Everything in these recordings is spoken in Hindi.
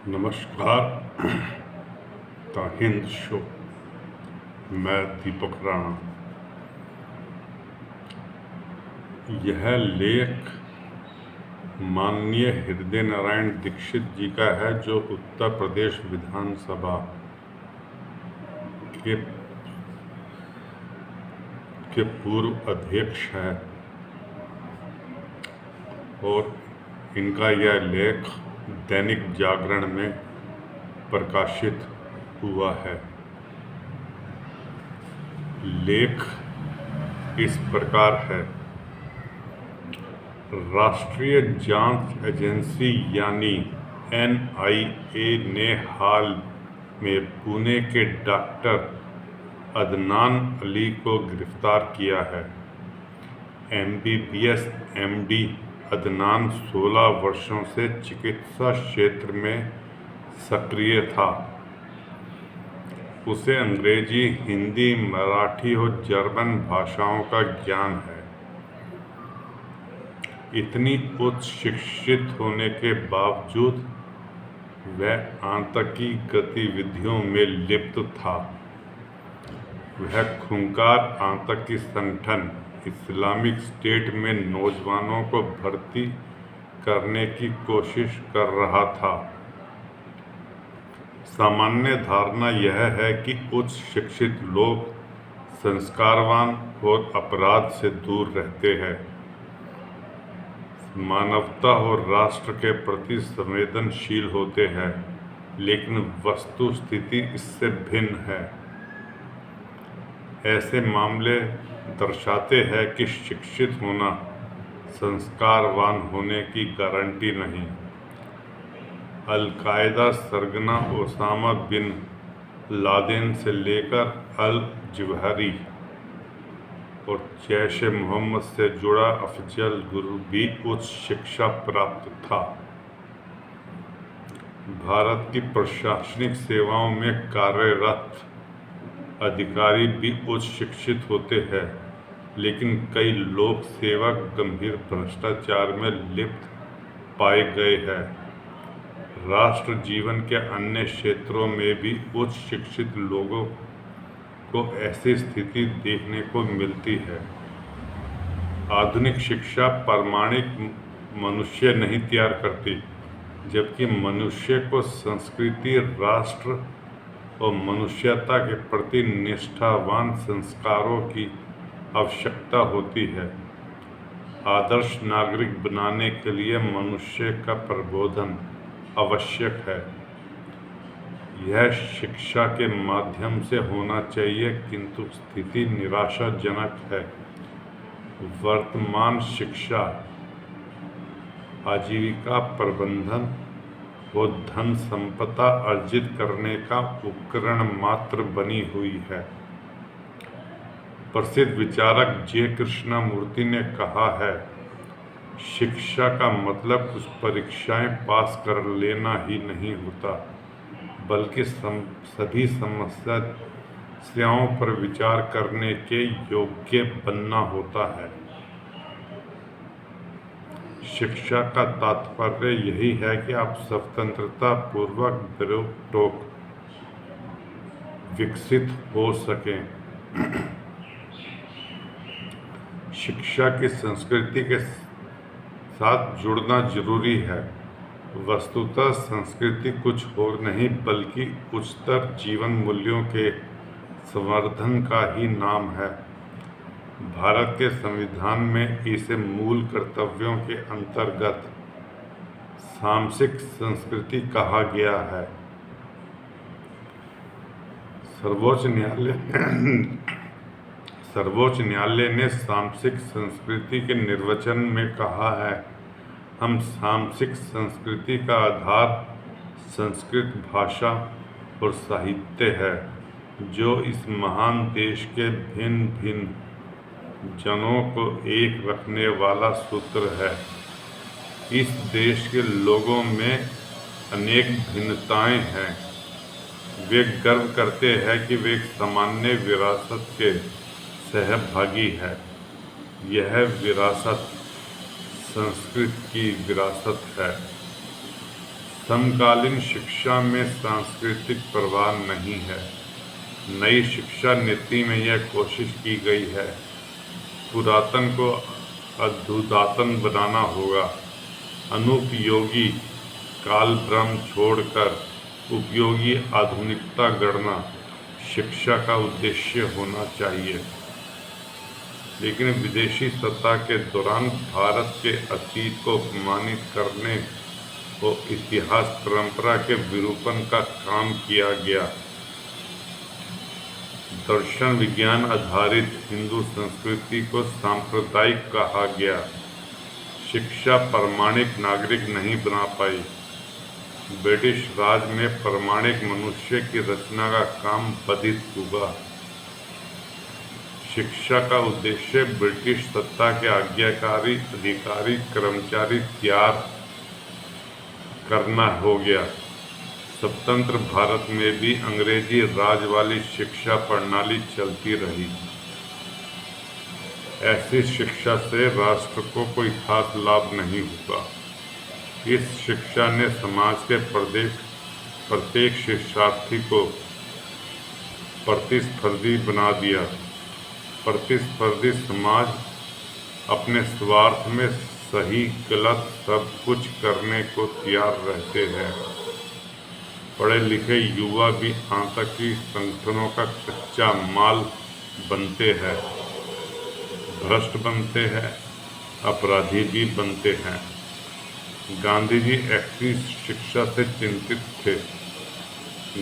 नमस्कार। The Hind show. मैं दीपक राणा। यह लेख माननीय हृदय नारायण दीक्षित जी का है, जो उत्तर प्रदेश विधानसभा के पूर्व अध्यक्ष हैं और इनका यह लेख दैनिक जागरण में प्रकाशित हुआ है। लेख इस प्रकार है। राष्ट्रीय जांच एजेंसी यानी NIA ने हाल में पुणे के डॉक्टर अदनान अली को गिरफ्तार किया है। MBBS MD अदनान 16 वर्षों से चिकित्सा क्षेत्र में सक्रिय था। उसे अंग्रेजी, हिंदी, मराठी और जर्मन भाषाओं का ज्ञान है। इतनी उच्च शिक्षित होने के बावजूद वह आतंकी गतिविधियों में लिप्त था। वह खूंखार आतंकी संगठन इस्लामिक स्टेट में नौजवानों को भर्ती करने की कोशिश कर रहा था। सामान्य धारणा यह है कि उच्च शिक्षित लोग संस्कारवान और अपराध से दूर रहते हैं, मानवता और राष्ट्र के प्रति संवेदनशील होते हैं, लेकिन वस्तुस्थिति इससे भिन्न है। ऐसे मामले दर्शाते हैं कि शिक्षित होना संस्कारवान होने की गारंटी नहीं। अल-कायदा सरगना ओसामा बिन लादेन से लेकर अल-जवाहिरी और जैश-ए-मोहम्मद से जुड़ा अफजल गुरु भी उच्च शिक्षा प्राप्त था। भारत की प्रशासनिक सेवाओं में कार्यरत अधिकारी भी उच्च शिक्षित होते हैं, लेकिन कई लोक सेवक गंभीर भ्रष्टाचार में लिप्त पाए गए हैं। राष्ट्र जीवन के अन्य क्षेत्रों में भी उच्च शिक्षित लोगों को ऐसी स्थिति देखने को मिलती है। आधुनिक शिक्षा प्रामाणिक मनुष्य नहीं तैयार करती, जबकि मनुष्य को संस्कृति, राष्ट्र और मनुष्यता के प्रति निष्ठावान संस्कारों की आवश्यकता होती है। आदर्श नागरिक बनाने के लिए मनुष्य का प्रबोधन आवश्यक है। यह शिक्षा के माध्यम से होना चाहिए, किंतु स्थिति निराशाजनक है। वर्तमान शिक्षा आजीविका प्रबंधन और धन संपदा अर्जित करने का उपकरण मात्र बनी हुई है। प्रसिद्ध विचारक जे कृष्णमूर्ति ने कहा है, शिक्षा का मतलब कुछ परीक्षाएं पास कर लेना ही नहीं होता, बल्कि सभी समस्याओं पर विचार करने के योग्य बनना होता है। शिक्षा का तात्पर्य यही है कि आप स्वतंत्रता पूर्वक बेरोक-टोक विकसित हो सकें। शिक्षा की संस्कृति के साथ जुड़ना जरूरी है। वस्तुतः संस्कृति कुछ और नहीं, बल्कि उच्चतर जीवन मूल्यों के संवर्धन का ही नाम है। भारत के संविधान में इसे मूल कर्तव्यों के अंतर्गत सामाजिक संस्कृति कहा गया है। सर्वोच्च न्यायालय ने सामाजिक संस्कृति के निर्वचन में कहा है, हम सामाजिक संस्कृति का आधार संस्कृत भाषा और साहित्य है, जो इस महान देश के भिन्न भिन्न जनों को एक रखने वाला सूत्र है। इस देश के लोगों में अनेक भिन्नताएं हैं। वे गर्व करते हैं कि वे एक सामान्य विरासत के सहभागी हैं। यह विरासत संस्कृत की विरासत है। समकालीन शिक्षा में सांस्कृतिक प्रभाव नहीं है। नई शिक्षा नीति में यह कोशिश की गई है पुरातन को अधुनातन बनाना होगा। अनुपयोगी कालभ्रम छोड़कर उपयोगी आधुनिकता गढ़ना शिक्षा का उद्देश्य होना चाहिए। लेकिन विदेशी सत्ता के दौरान भारत के अतीत को अपमानित करने और इतिहास परंपरा के विरूपण का काम किया गया। दर्शन विज्ञान आधारित हिंदू संस्कृति को सांप्रदायिक कहा गया। शिक्षा प्रामाणिक नागरिक नहीं बना पाई। ब्रिटिश राज में प्रामाणिक मनुष्य की रचना का काम बाधित हुआ। शिक्षा का उद्देश्य ब्रिटिश सत्ता के आज्ञाकारी अधिकारी कर्मचारी तैयार करना हो गया। स्वतंत्र भारत में भी अंग्रेजी राज वाली शिक्षा प्रणाली चलती रही। ऐसी शिक्षा से राष्ट्र को कोई खास लाभ नहीं हुआ। इस शिक्षा ने समाज के प्रत्येक शिक्षार्थी को प्रतिस्पर्धी बना दिया। प्रतिस्पर्धी समाज अपने स्वार्थ में सही गलत सब कुछ करने को तैयार रहते हैं। पढ़े लिखे युवा भी आतंकी संगठनों का कच्चा माल बनते हैं, भ्रष्ट बनते हैं, अपराधी भी बनते हैं। गांधी जी ऐसी शिक्षा से चिंतित थे।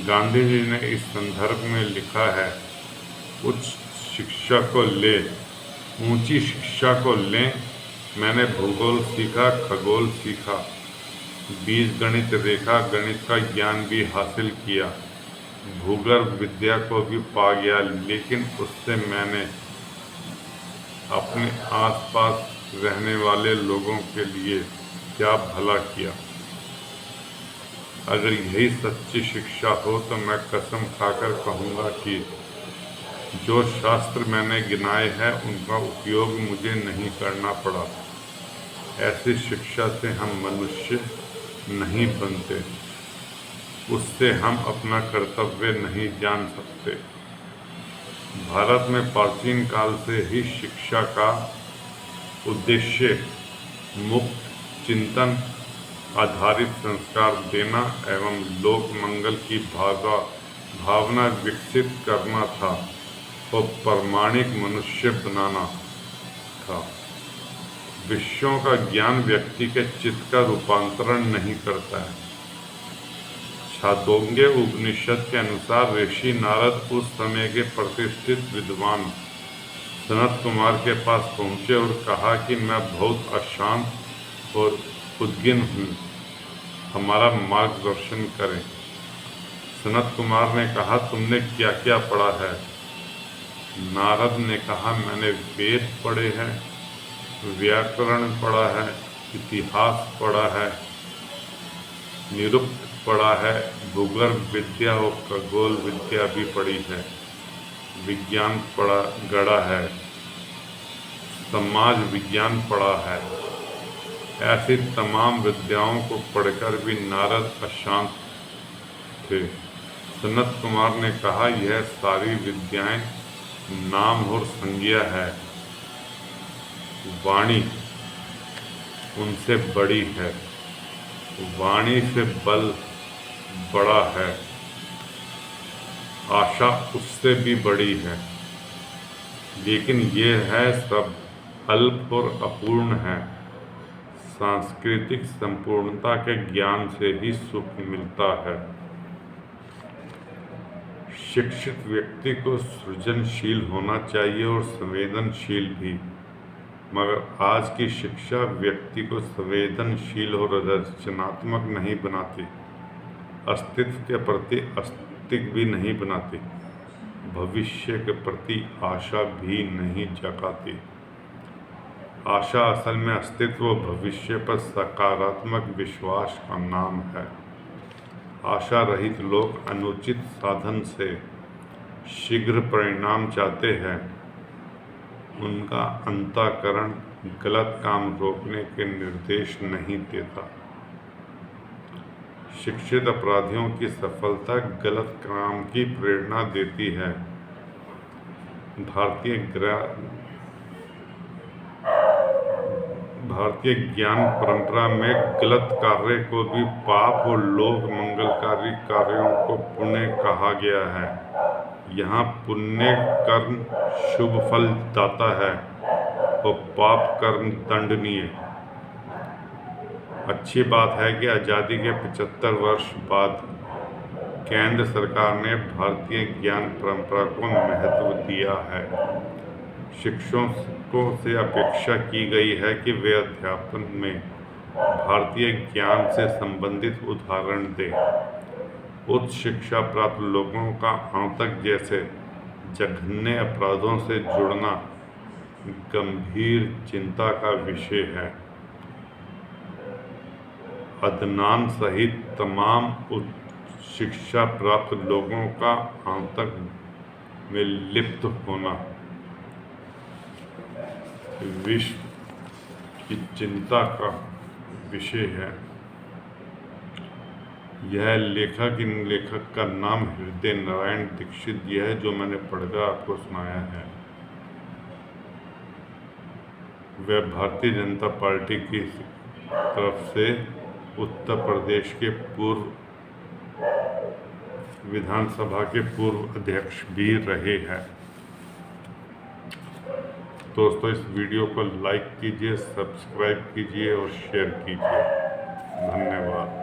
गांधी जी ने इस संदर्भ में लिखा है, उच्च शिक्षा को ले, ऊंची शिक्षा को लें। मैंने भूगोल सीखा, खगोल सीखा, बीज गणित रेखा गणित का ज्ञान भी हासिल किया, भूगर्भ विद्या को भी पा गया। लेकिन उससे मैंने अपने आसपास रहने वाले लोगों के लिए क्या भला किया? अगर यही सच्ची शिक्षा हो तो मैं कसम खाकर कहूँगा कि जो शास्त्र मैंने गिनाए हैं उनका उपयोग मुझे नहीं करना पड़ा। ऐसी शिक्षा से हम मनुष्य नहीं बनते, उससे हम अपना कर्तव्य नहीं जान सकते। भारत में प्राचीन काल से ही शिक्षा का उद्देश्य मुक्त चिंतन आधारित संस्कार देना एवं लोक मंगल की भावना विकसित करना था और प्रामाणिक मनुष्य बनाना था। विषयों का ज्ञान व्यक्ति के चित्त का रूपांतरण नहीं करता है। छांदोग्य उपनिषद के अनुसार ऋषि नारद उस समय के प्रतिष्ठित विद्वान सनत कुमार के पास पहुंचे और कहा कि मैं बहुत अशांत और उद्विग्न हूँ, हमारा मार्गदर्शन करें। सनत कुमार ने कहा, तुमने क्या क्या पढ़ा है? नारद ने कहा, मैंने वेद पढ़े हैं, व्याकरण पढ़ा है, इतिहास पढ़ा है, निरुक्त पढ़ा है, भूगर्भ विद्या और खगोल विद्या भी पढ़ी है, विज्ञान गढ़ा है, समाज विज्ञान पढ़ा है। ऐसी तमाम विद्याओं को पढ़कर भी नारद अशांत थे। सनत कुमार ने कहा, यह सारी विद्याएं नाम और संज्ञा है, वाणी उनसे बड़ी है, वाणी से बल बड़ा है, आशा उससे भी बड़ी है, लेकिन ये है सब अल्प और अपूर्ण है। सांस्कृतिक संपूर्णता के ज्ञान से ही सुख मिलता है। शिक्षित व्यक्ति को सृजनशील होना चाहिए और संवेदनशील भी, मगर आज की शिक्षा व्यक्ति को संवेदनशील और रचनात्मक नहीं बनाती, अस्तित्व के प्रति आस्तिक भी नहीं बनाती, भविष्य के प्रति आशा भी नहीं जगाती। आशा असल में अस्तित्व और भविष्य पर सकारात्मक विश्वास का नाम है। आशा रहित लोग अनुचित साधन से शीघ्र परिणाम चाहते हैं। उनका अंतःकरण गलत काम रोकने के निर्देश नहीं देता। शिक्षित अपराधियों की सफलता गलत काम की प्रेरणा देती है। भारतीय ज्ञान परंपरा में गलत कार्य को भी पाप और लोक मंगलकारी कार्यों को पुण्य कहा गया है। यहाँ पुण्य कर्म शुभ फल दाता है और पाप कर्म दंडनीय। अच्छी बात है कि आज़ादी के 75 वर्ष बाद केंद्र सरकार ने भारतीय ज्ञान परंपरा को महत्व दिया है। शिक्षकों से अपेक्षा की गई है कि वे अध्यापन में भारतीय ज्ञान से संबंधित उदाहरण दें। उच्च शिक्षा प्राप्त लोगों का आतंक जैसे जघन्य अपराधों से जुड़ना गंभीर चिंता का विषय है। अदनान सहित तमाम उच्च शिक्षा प्राप्त लोगों का आतंक में लिप्त होना विश्व की चिंता का विषय है। यह लेखक का नाम हृदय नारायण दीक्षित जी है, जो मैंने पढ़कर आपको सुनाया है। वह भारतीय जनता पार्टी की तरफ से उत्तर प्रदेश के पूर्व विधानसभा के पूर्व अध्यक्ष भी रहे हैं। दोस्तों, इस वीडियो को लाइक कीजिए, सब्सक्राइब कीजिए और शेयर कीजिए। धन्यवाद।